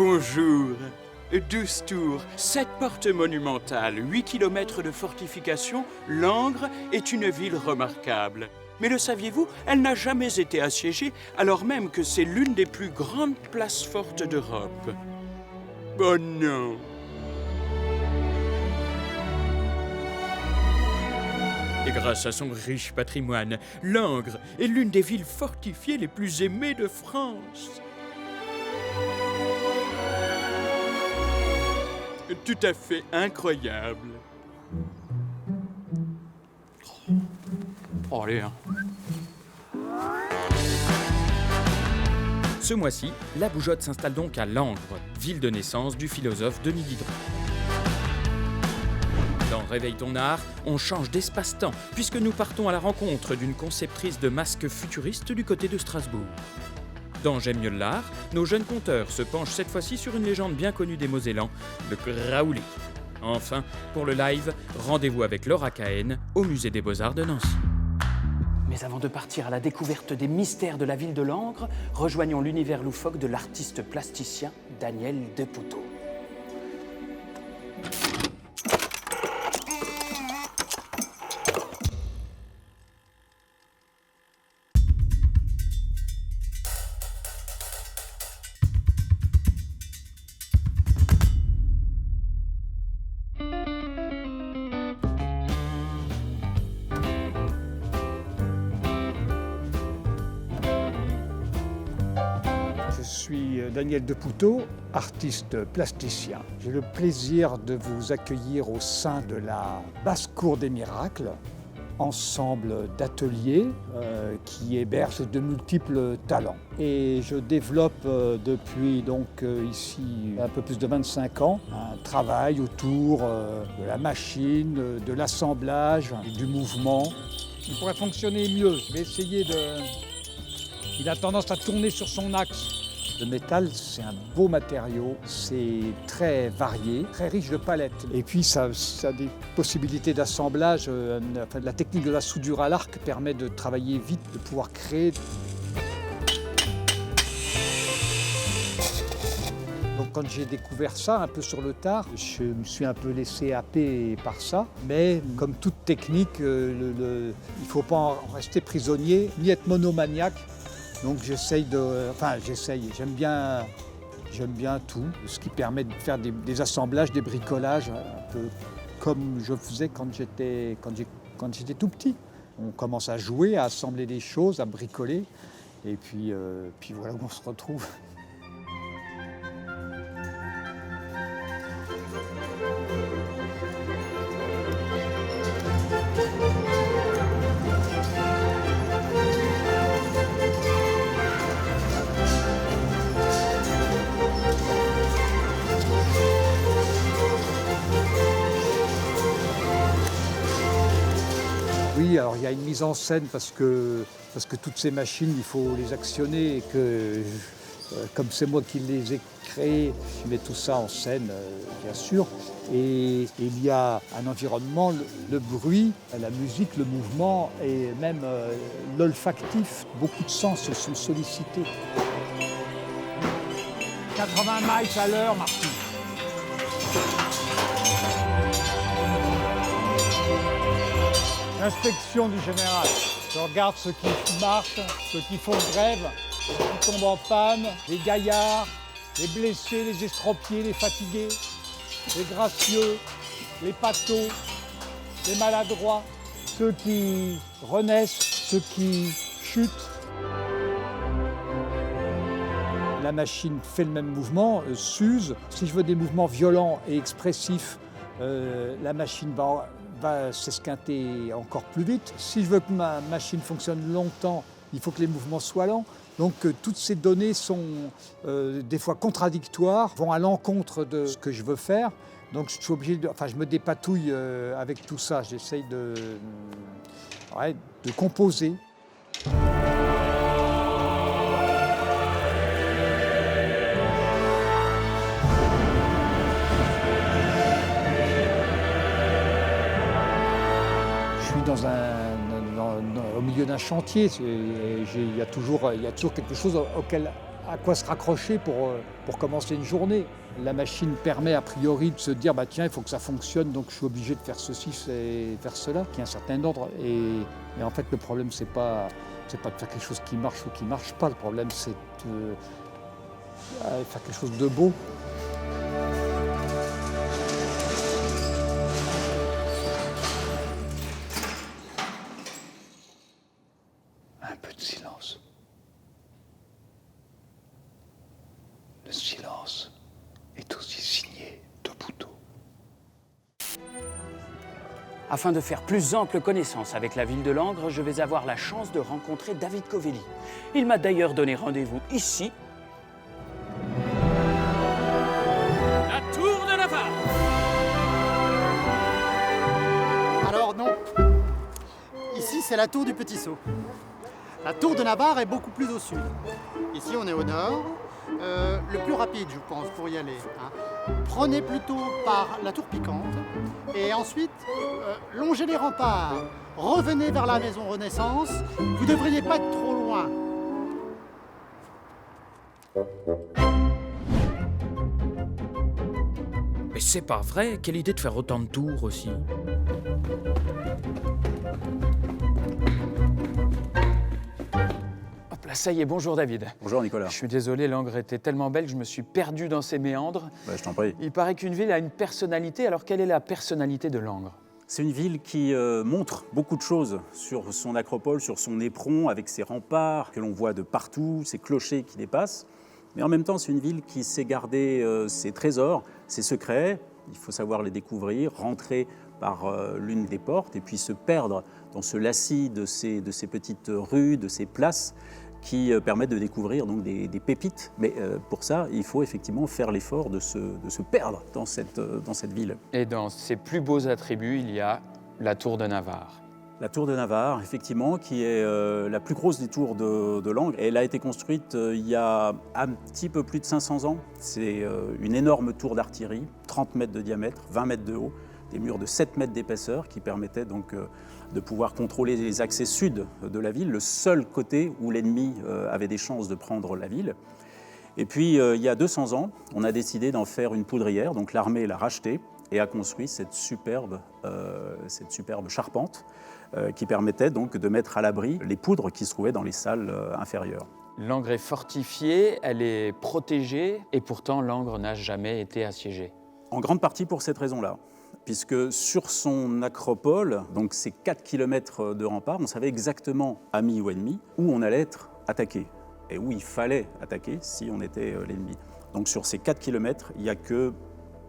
Bonjour. 12 tours, 7 portes monumentales, 8 kilomètres de fortifications, Langres est une ville remarquable. Mais le saviez-vous, elle n'a jamais été assiégée, alors même que c'est l'une des plus grandes places fortes d'Europe. Oh non! Et grâce à son riche patrimoine, Langres est l'une des villes fortifiées les plus aimées de France. Tout à fait incroyable. Oh, allez, hein. Ce mois-ci, la Bougeotte s'installe donc à Langres, ville de naissance du philosophe Denis Diderot. Dans Réveille ton art, on change d'espace-temps, puisque nous partons à la rencontre d'une conceptrice de masques futuristes du côté de Strasbourg. Dans J'aime mieux l'art, nos jeunes conteurs se penchent cette fois-ci sur une légende bien connue des Mosellans, le Graouli. Enfin, pour le live, rendez-vous avec Laura Cahen au Musée des Beaux-Arts de Nancy. Mais avant de partir à la découverte des mystères de la ville de Langres, rejoignons l'univers loufoque de l'artiste plasticien Daniel Deputo. Je suis Daniel Deputo, artiste plasticien. J'ai le plaisir de vous accueillir au sein de la Basse-Cour des Miracles, ensemble d'ateliers qui héberge de multiples talents. Et je développe depuis ici un peu plus de 25 ans un travail autour de la machine, de l'assemblage, du mouvement. Il pourrait fonctionner mieux. Je vais essayer de... Il a tendance à tourner sur son axe. Le métal, c'est un beau matériau, c'est très varié, très riche de palettes. Et puis ça a des possibilités d'assemblage. La technique de la soudure à l'arc permet de travailler vite, de pouvoir créer. Donc quand j'ai découvert ça un peu sur le tard, je me suis un peu laissé happer par ça. Mais comme toute technique, il ne faut pas en rester prisonnier, ni être monomaniaque. Donc j'aime bien tout, ce qui permet de faire des assemblages, des bricolages, un peu comme je faisais quand j'étais tout petit. On commence à jouer, à assembler des choses, à bricoler, et puis voilà où on se retrouve. Oui, alors il y a une mise en scène parce que toutes ces machines, il faut les actionner et que, comme c'est moi qui les ai créées, je mets tout ça en scène, bien sûr. Et il y a un environnement, le bruit, la musique, le mouvement et même l'olfactif. Beaucoup de sens sont sollicités. 80 miles à l'heure, Martin. L'inspection du général. Je regarde ceux qui marchent, ceux qui font grève, ceux qui tombent en panne, les gaillards, les blessés, les estropiés, les fatigués, les gracieux, les pâteaux, les maladroits, ceux qui renaissent, ceux qui chutent. La machine fait le même mouvement, s'use. Si je veux des mouvements violents et expressifs, la machine va s'esquinter encore plus vite. Si je veux que ma machine fonctionne longtemps, il faut que les mouvements soient lents. Donc toutes ces données sont des fois contradictoires, vont à l'encontre de ce que je veux faire. Donc je suis obligé je me dépatouille avec tout ça. J'essaye de composer. Au milieu d'un chantier, il y a toujours quelque chose auquel à quoi se raccrocher pour commencer une journée. La machine permet a priori de se dire bah tiens, il faut que ça fonctionne, donc je suis obligé de faire ceci et faire cela, qu'il y a un certain ordre. Et en fait, le problème, c'est pas de faire quelque chose qui marche ou qui marche pas. Le problème, c'est de faire quelque chose de beau. Un peu de silence. Le silence est aussi signé de Poutot. Afin de faire plus ample connaissance avec la ville de Langres, je vais avoir la chance de rencontrer David Covelli. Il m'a d'ailleurs donné rendez-vous ici. La tour de Navarre. Alors non, ici c'est la tour du Petit Saut. La tour de Navarre est beaucoup plus au sud. Ici on est au nord. Le plus rapide, je pense, pour y aller. Prenez plutôt par la tour Piquante et ensuite longez les remparts. Revenez vers la maison Renaissance. Vous ne devriez pas être trop loin. Mais c'est pas vrai, quelle idée de faire autant de tours aussi. Hop là, ça y est, bonjour David. Bonjour Nicolas. Je suis désolé, Langres était tellement belle que je me suis perdu dans ses méandres. Je t'en prie. Il paraît qu'une ville a une personnalité, alors quelle est la personnalité de Langres ? C'est une ville qui montre beaucoup de choses sur son acropole, sur son éperon, avec ses remparts que l'on voit de partout, ses clochers qui dépassent. Mais en même temps, c'est une ville qui sait garder ses trésors, ses secrets. Il faut savoir les découvrir, rentrer par l'une des portes et puis se perdre dans ce lacis de ces petites rues, de ces places qui permettent de découvrir donc des pépites. Mais pour ça, il faut effectivement faire l'effort de se perdre dans cette ville. Et dans ses plus beaux attributs, il y a la tour de Navarre. La tour de Navarre, effectivement, qui est la plus grosse des tours de Langres. Elle a été construite il y a un petit peu plus de 500 ans. C'est une énorme tour d'artillerie, 30 mètres de diamètre, 20 mètres de haut, des murs de 7 mètres d'épaisseur qui permettaient donc de pouvoir contrôler les accès sud de la ville, le seul côté où l'ennemi avait des chances de prendre la ville. Et puis, il y a 200 ans, on a décidé d'en faire une poudrière, donc l'armée l'a rachetée et a construit cette superbe charpente qui permettait donc de mettre à l'abri les poudres qui se trouvaient dans les salles inférieures. Langres est fortifiée, elle est protégée, et pourtant Langres n'a jamais été assiégée. En grande partie pour cette raison-là, puisque sur son acropole, donc ces 4 km de rempart, on savait exactement, amis ou ennemis, où on allait être attaqué, et où il fallait attaquer si on était l'ennemi. Donc sur ces 4 km, il n'y a que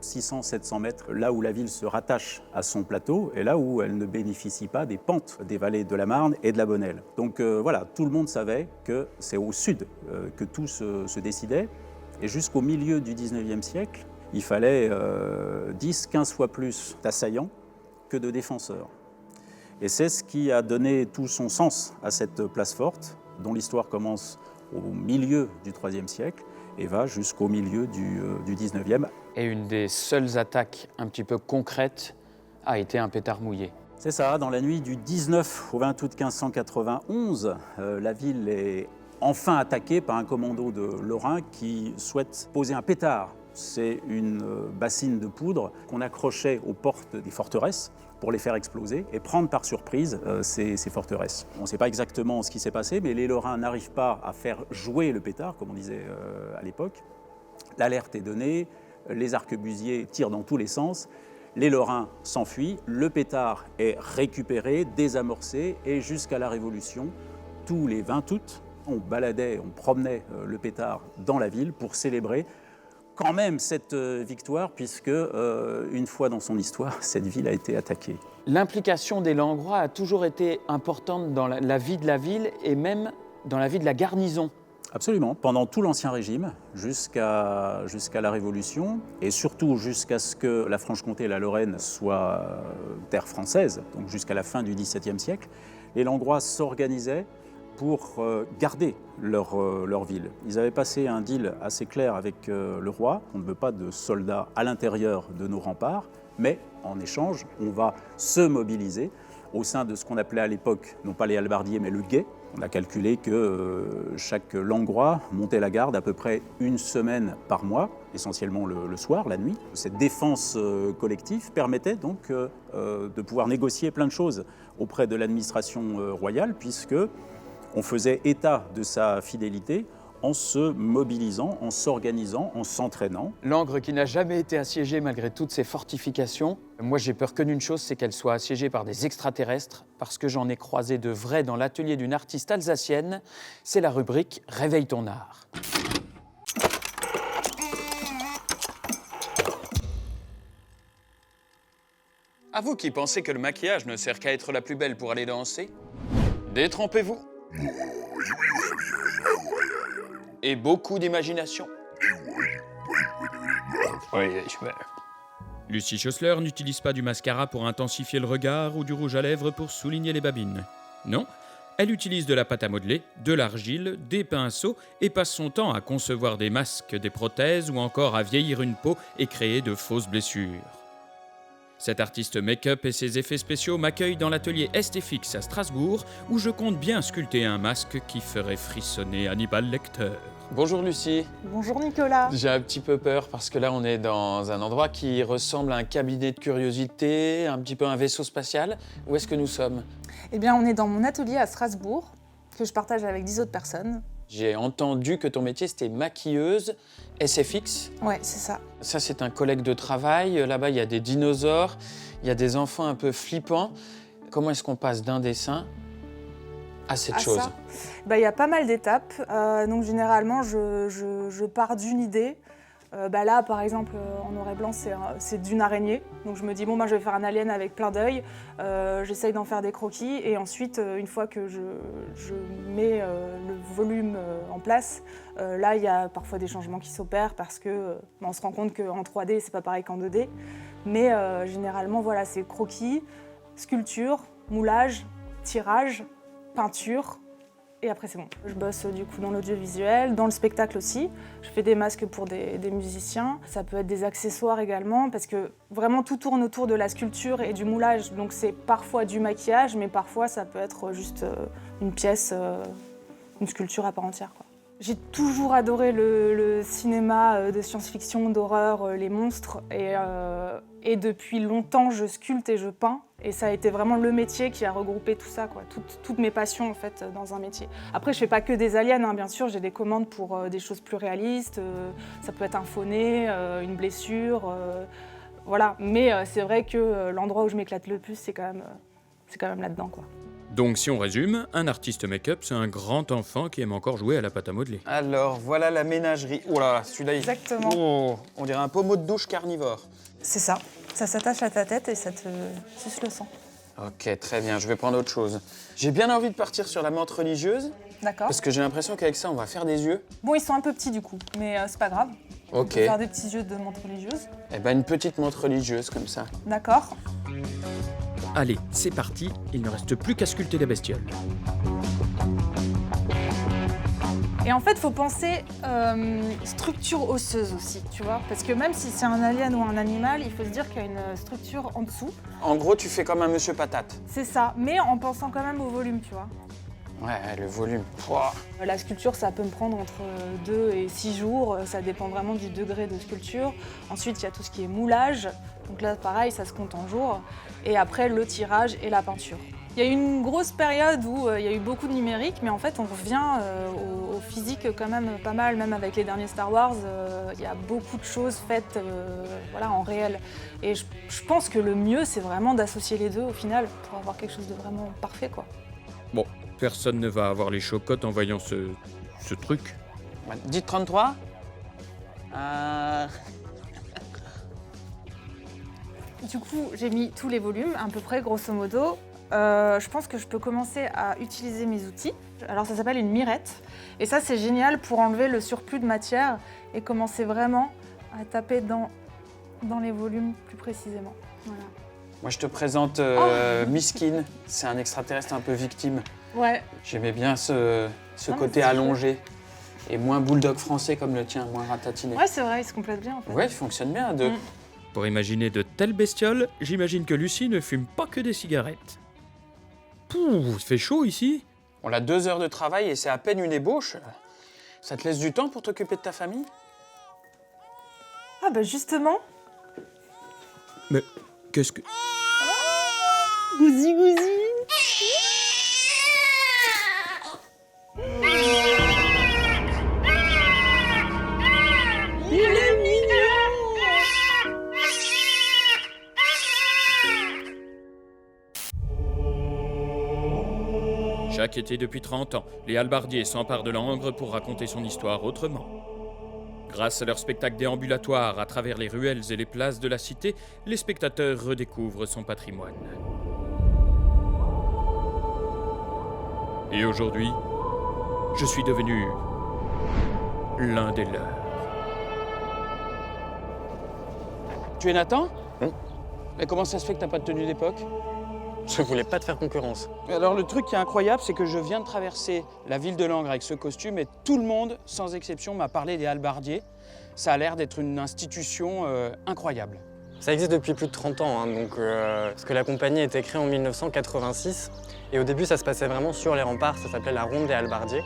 600-700 mètres, là où la ville se rattache à son plateau et là où elle ne bénéficie pas des pentes des vallées de la Marne et de la Bonnelle. Donc voilà, tout le monde savait que c'est au sud que tout se décidait. Et jusqu'au milieu du 19e siècle, il fallait 10-15 fois plus d'assaillants que de défenseurs. Et c'est ce qui a donné tout son sens à cette place forte, dont l'histoire commence au milieu du IIIe siècle et va jusqu'au milieu du 19e. Et une des seules attaques un petit peu concrètes a été un pétard mouillé. C'est ça, dans la nuit du 19 au 20 août 1591, la ville est enfin attaquée par un commando de Lorrains qui souhaite poser un pétard. C'est une bassine de poudre qu'on accrochait aux portes des forteresses pour les faire exploser et prendre par surprise ces forteresses. On ne sait pas exactement ce qui s'est passé, mais les Lorrains n'arrivent pas à faire jouer le pétard, comme on disait à l'époque. L'alerte est donnée, les arquebusiers tirent dans tous les sens, les Lorrains s'enfuient, le pétard est récupéré, désamorcé, et jusqu'à la Révolution, tous les 20 août, on promenait le pétard dans la ville pour célébrer quand même cette victoire, puisque une fois dans son histoire, cette ville a été attaquée. L'implication des Langrois a toujours été importante dans la vie de la ville et même dans la vie de la garnison. Absolument. Pendant tout l'Ancien Régime, jusqu'à la Révolution, et surtout jusqu'à ce que la Franche-Comté et la Lorraine soient terre française, donc jusqu'à la fin du XVIIe siècle, les Langrois s'organisaient pour garder leur ville. Ils avaient passé un deal assez clair avec le roi. On ne veut pas de soldats à l'intérieur de nos remparts, mais en échange, on va se mobiliser au sein de ce qu'on appelait à l'époque, non pas les hallebardiers, mais le guet, On a calculé que chaque Langrois montait la garde à peu près une semaine par mois, essentiellement le soir, la nuit. Cette défense collective permettait donc de pouvoir négocier plein de choses auprès de l'administration royale, puisque on faisait état de sa fidélité en se mobilisant, en s'organisant, en s'entraînant. Langres qui n'a jamais été assiégée malgré toutes ses fortifications. Moi, j'ai peur que d'une chose, c'est qu'elle soit assiégée par des extraterrestres, parce que j'en ai croisé de vrais dans l'atelier d'une artiste alsacienne. C'est la rubrique « Réveille ton art ». À vous qui pensez que le maquillage ne sert qu'à être la plus belle pour aller danser, détrempez-vous. Et beaucoup d'imagination. Lucie Schossler n'utilise pas du mascara pour intensifier le regard ou du rouge à lèvres pour souligner les babines. Non, elle utilise de la pâte à modeler, de l'argile, des pinceaux et passe son temps à concevoir des masques, des prothèses ou encore à vieillir une peau et créer de fausses blessures. Cet artiste make-up et ses effets spéciaux m'accueille dans l'atelier STFX à Strasbourg où je compte bien sculpter un masque qui ferait frissonner Hannibal Lecter. Bonjour Lucie. Bonjour Nicolas. J'ai un petit peu peur parce que là on est dans un endroit qui ressemble à un cabinet de curiosité, un petit peu un vaisseau spatial. Où est-ce que nous sommes? Eh bien, on est dans mon atelier à Strasbourg, que je partage avec 10 autres personnes. J'ai entendu que ton métier c'était maquilleuse SFX. Ouais, c'est ça. Ça c'est un collègue de travail. Là-bas il y a des dinosaures, il y a des enfants un peu flippants. Comment est-ce qu'on passe d'un dessin à cette chose? Ça, il y a pas mal d'étapes. Donc généralement, je pars d'une idée. Là, par exemple, en noir et blanc, c'est d'une araignée. Donc je me dis, je vais faire un alien avec plein d'œils. J'essaye d'en faire des croquis. Et ensuite, une fois que je mets le volume en place, là, il y a parfois des changements qui s'opèrent parce que on se rend compte qu'en 3D, c'est pas pareil qu'en 2D. Mais généralement, voilà, c'est croquis, sculpture, moulage, tirage, peinture. Et après, c'est bon. Je bosse du coup dans l'audiovisuel, dans le spectacle aussi. Je fais des masques pour des musiciens. Ça peut être des accessoires également, parce que vraiment tout tourne autour de la sculpture et du moulage. Donc c'est parfois du maquillage, mais parfois ça peut être juste une pièce, une sculpture à part entière, quoi. J'ai toujours adoré le cinéma de science-fiction, d'horreur, les monstres. Et depuis longtemps, je sculpte et je peins. Et ça a été vraiment le métier qui a regroupé tout ça, quoi. Toutes mes passions, en fait, dans un métier. Après, je fais pas que des aliens, hein, bien sûr. J'ai des commandes pour des choses plus réalistes. Ça peut être un faux nez, une blessure. Voilà. Mais c'est vrai que l'endroit où je m'éclate le plus, c'est quand même là-dedans, quoi. Donc si on résume, un artiste make-up, c'est un grand enfant qui aime encore jouer à la pâte à modeler. Alors, voilà la ménagerie. Oh là là, celui-là, Exactement. Oh, on dirait un pommeau de douche carnivore. C'est ça. Ça s'attache à ta tête et ça te suce le sang. Ok, très bien, je vais prendre autre chose. J'ai bien envie de partir sur la menthe religieuse, D'accord. parce que j'ai l'impression qu'avec ça, on va faire des yeux. Bon, ils sont un peu petits du coup, mais c'est pas grave. On Ok. peut faire des petits yeux de menthe religieuse. Eh ben, une petite menthe religieuse, comme ça. D'accord. Allez, c'est parti, il ne reste plus qu'à sculpter la bestiole. Et en fait, il faut penser structure osseuse aussi, tu vois. Parce que même si c'est un alien ou un animal, il faut se dire qu'il y a une structure en dessous. En gros, tu fais comme un monsieur patate. C'est ça, mais en pensant quand même au volume, tu vois. Ouais, le volume. Pouah. La sculpture, ça peut me prendre entre 2 et 6 jours. Ça dépend vraiment du degré de sculpture. Ensuite, il y a tout ce qui est moulage. Donc là, pareil, ça se compte en jours. Et après, le tirage et la peinture. Il y a eu une grosse période où il y a eu beaucoup de numérique, mais en fait, on revient au physique quand même pas mal, même avec les derniers Star Wars. Il y a beaucoup de choses faites en réel. Et je pense que le mieux, c'est vraiment d'associer les deux au final pour avoir quelque chose de vraiment parfait, quoi. Bon, personne ne va avoir les chocottes en voyant ce truc. Dites 33. Du coup, j'ai mis tous les volumes, à peu près, grosso modo. Je pense que je peux commencer à utiliser mes outils. Alors ça s'appelle une mirette. Et ça, c'est génial pour enlever le surplus de matière et commencer vraiment à taper dans les volumes plus précisément. Voilà. Moi, je te présente Miskin. C'est un extraterrestre un peu victime. Ouais. J'aimais bien ce mais côté c'est allongé. Et moins bulldog français comme le tien, moins ratatiné. Ouais, c'est vrai, il se complète bien en fait. Ouais, il fonctionne bien à deux. Pour imaginer de telles bestioles, j'imagine que Lucie ne fume pas que des cigarettes. Pouh, il fait chaud ici. On a 2 heures de travail et c'est à peine une ébauche. Ça te laisse du temps pour t'occuper de ta famille? Ah bah justement. Mais qu'est-ce que... Gousi gousi. Il est mignon. Chaque été depuis 30 ans, les halbardiers s'emparent de Langres pour raconter son histoire autrement. Grâce à leur spectacle déambulatoire à travers les ruelles et les places de la cité, les spectateurs redécouvrent son patrimoine. Et aujourd'hui, je suis devenu l'un des leurs. Tu es Nathan? Mais comment ça se fait que t'as pas de tenue d'époque? Je voulais pas te faire concurrence. Alors le truc qui est incroyable, c'est que je viens de traverser la ville de Langres avec ce costume et tout le monde, sans exception, m'a parlé des halbardiers. Ça a l'air d'être une institution incroyable. Ça existe depuis plus de 30 ans, hein, parce que la compagnie a été créée en 1986. Et au début, ça se passait vraiment sur les remparts, ça s'appelait la Ronde des halbardiers.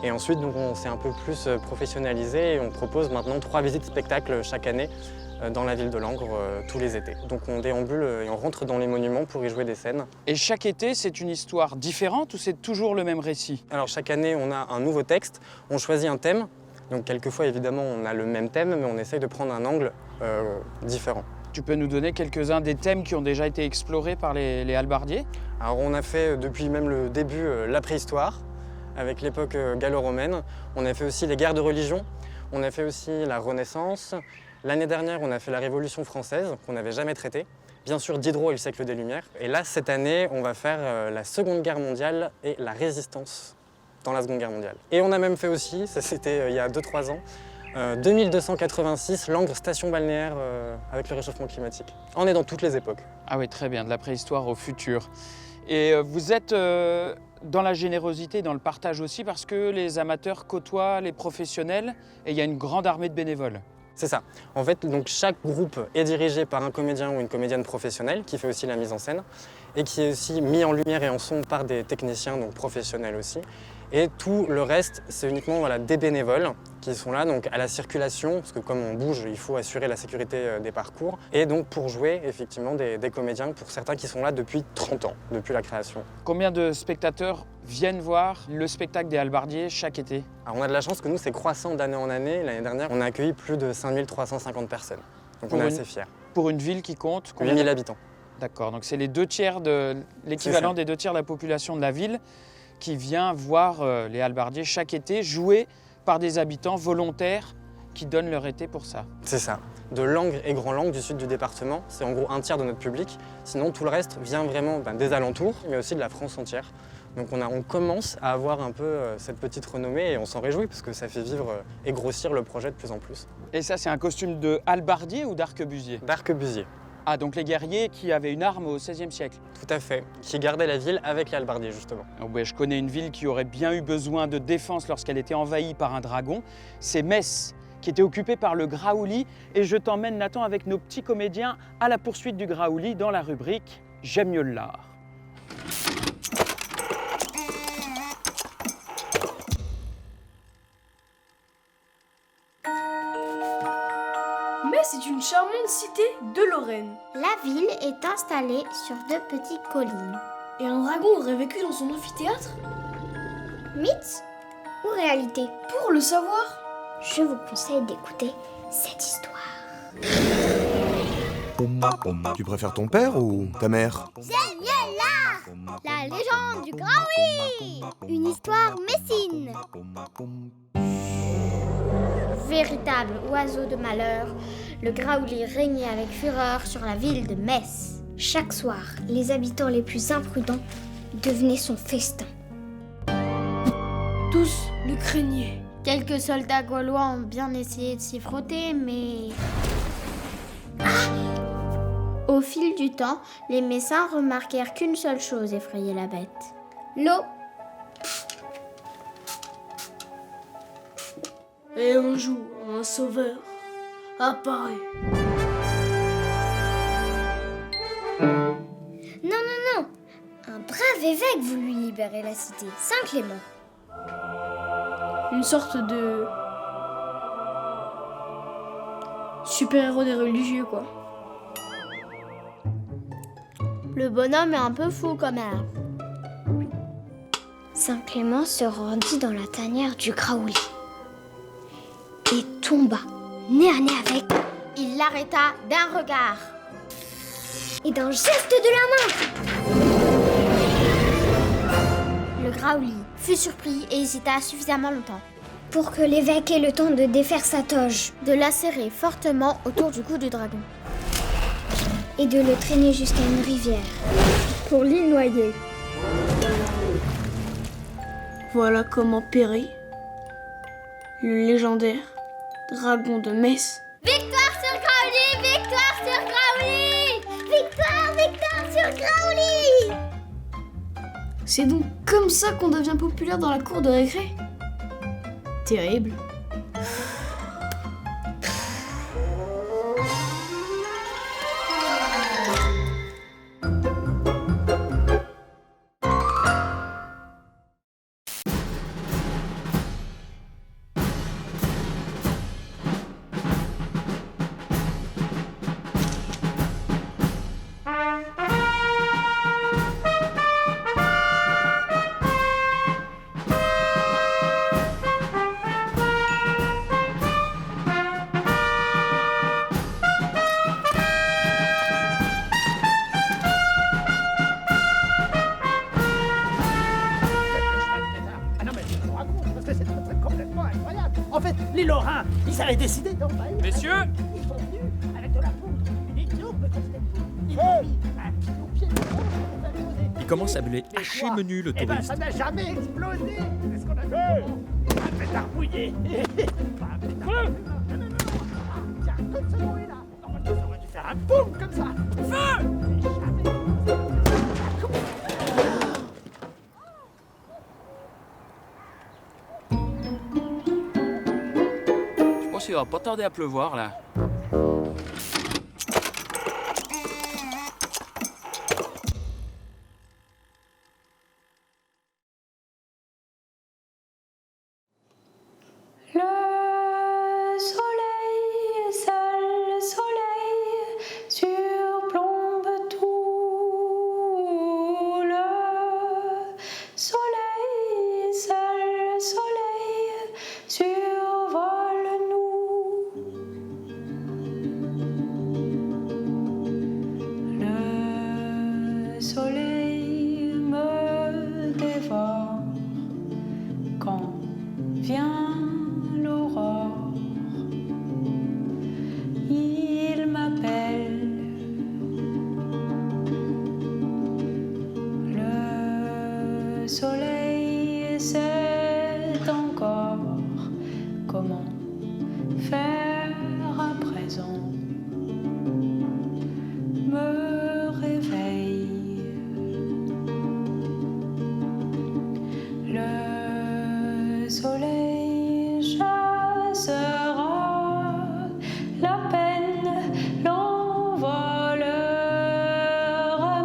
Et ensuite, donc, on s'est un peu plus professionnalisé et on propose maintenant 3 visites spectacles chaque année dans la ville de Langres tous les étés. Donc on déambule et on rentre dans les monuments pour y jouer des scènes. Et chaque été, c'est une histoire différente ou c'est toujours le même récit? Alors chaque année, on a un nouveau texte, on choisit un thème. Donc quelquefois, évidemment, on a le même thème, mais on essaye de prendre un angle différent. Tu peux nous donner quelques-uns des thèmes qui ont déjà été explorés par les halbardiers? Alors on a fait depuis même le début la préhistoire, avec l'époque gallo-romaine. On a fait aussi les guerres de religion, on a fait aussi la Renaissance. L'année dernière, on a fait la Révolution française, qu'on n'avait jamais traitée. Bien sûr, Diderot et le siècle des Lumières. Et là, cette année, on va faire la Seconde Guerre mondiale et la résistance dans la Seconde Guerre mondiale. Et on a même fait aussi, ça c'était il y a 2-3 ans, 2286, Langres station balnéaire avec le réchauffement climatique. On est dans toutes les époques. Ah oui, très bien, de la préhistoire au futur. Et vous êtes dans la générosité, dans le partage aussi, parce que les amateurs côtoient les professionnels et il y a une grande armée de bénévoles. C'est ça. En fait, donc, chaque groupe est dirigé par un comédien ou une comédienne professionnelle qui fait aussi la mise en scène et qui est aussi mis en lumière et en son par des techniciens donc professionnels aussi. Et tout le reste, c'est uniquement des bénévoles qui sont là donc, à la circulation, parce que comme on bouge, il faut assurer la sécurité des parcours. Et donc pour jouer effectivement des comédiens, pour certains qui sont là depuis 30 ans, depuis la création. Combien de spectateurs viennent voir le spectacle des halbardiers chaque été? Alors on a de la chance que nous, c'est croissant d'année en année. L'année dernière, on a accueilli plus de 5350 personnes. Donc on est assez fiers. Pour une ville qui compte 8000 habitants. D'accord, donc c'est les 2 tiers de l'équivalent des 2 tiers de la population de la ville qui vient voir les halbardiers chaque été joués par des habitants volontaires qui donnent leur été pour ça. C'est ça. De Langres et Grand Langres du sud du département, c'est en gros un tiers de notre public. Sinon, tout le reste vient vraiment des alentours, mais aussi de la France entière. Donc on commence à avoir un peu cette petite renommée et on s'en réjouit parce que ça fait vivre et grossir le projet de plus en plus. Et ça, c'est un costume de halbardier ou d'arquebusier? D'arquebusier. Ah, donc les guerriers qui avaient une arme au XVIe siècle. Tout à fait, qui gardaient la ville avec les halbardiers justement. Oh ben, je connais une ville qui aurait bien eu besoin de défense lorsqu'elle était envahie par un dragon. C'est Metz, qui était occupée par le Graouli. Et je t'emmène, Nathan, avec nos petits comédiens à la poursuite du Graouli dans la rubrique « J'aime mieux l'art ». Metz est une charmante cité de Lorraine. La ville est installée sur 2 petites collines. Et un dragon aurait vécu dans son amphithéâtre? Mythe ou réalité? Pour le savoir, je vous conseille d'écouter cette histoire. Tu préfères ton père ou ta mère? J'aime mieux l'art! La légende du Graouli! Une histoire messine. Véritable oiseau de malheur, le Graouli régnait avec fureur sur la ville de Metz. Chaque soir, les habitants les plus imprudents devenaient son festin. tous le craignaient. Quelques soldats gaulois ont bien essayé de s'y frotter, mais... Au fil du temps, les Messins remarquèrent qu'une seule chose effrayait la bête. L'eau. Et un jour, un sauveur apparaît. Non, non, non. Un brave évêque voulut libérer la cité, Saint Clément. Une sorte de super-héros des religieux, quoi. Le bonhomme est un peu fou quand même. Saint Clément se rendit dans la tanière du Graouli et tomba nez à nez avec. Il l'arrêta d'un regard et d'un geste de la main. Le Graouli fut surpris et hésita suffisamment longtemps pour que l'évêque ait le temps de défaire sa toge, de la serrer fortement autour du cou du dragon et de le traîner jusqu'à une rivière pour l'y noyer. Voilà comment périt le légendaire dragon de Metz. Victoire sur Graouli! Victoire sur Graouli! Victoire sur Graouli! C'est donc comme ça qu'on devient populaire dans la cour de récré? Terrible. En fait, les Lorrains, ils avaient décidé d'envahir... Messieurs, Ils sont venus avec de la poudre, une énorme quantité de poudre. Ils ont mis un kilo pied de poudre pour faire exploser. il commence à blé haché menu le Eh ben, touriste. ça n'a jamais explosé. C'est ce qu'on appelle un pétard mouillé. Pas un pétard mouillé. Non. Ah, tiens, comme ce bruit-là. Normalement, ça aurait dû faire un boum comme ça. Feu! Je pense qu'il va pas tarder à pleuvoir là. Le soleil, sale soleil, surplombe tout. Le soleil, sale soleil, survole nous. Le soleil me dévore quand vient l'aurore. Il m'appelle. Le soleil sait encore comment faire à présent. Me réveille. Le soleil chassera la peine, l'envolera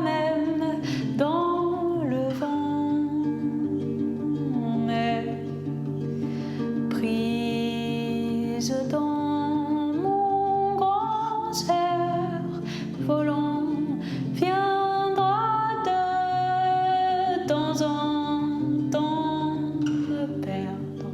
même dans le vent. Mais prise dans mon grand cerf-volant, viendra de temps en temps me perdre.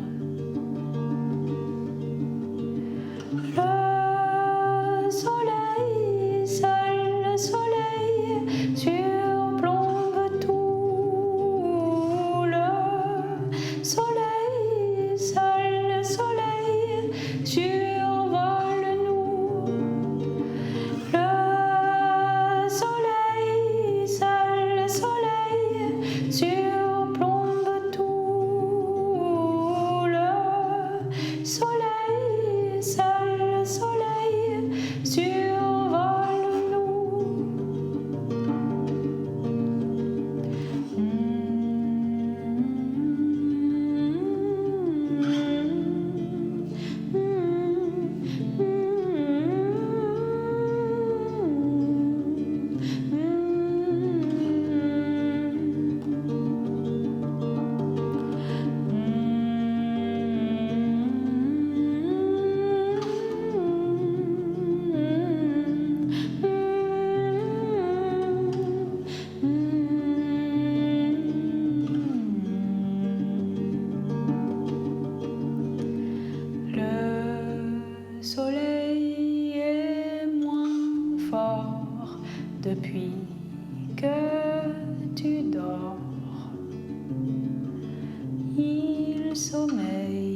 Le soleil, seul soleil, surplombe tout. Le soleil, seul soleil, survole nous. Le soleil, seul soleil, surplombe tout. Le soleil, seul soleil, survole nous. depuis que tu dors. Il sommeille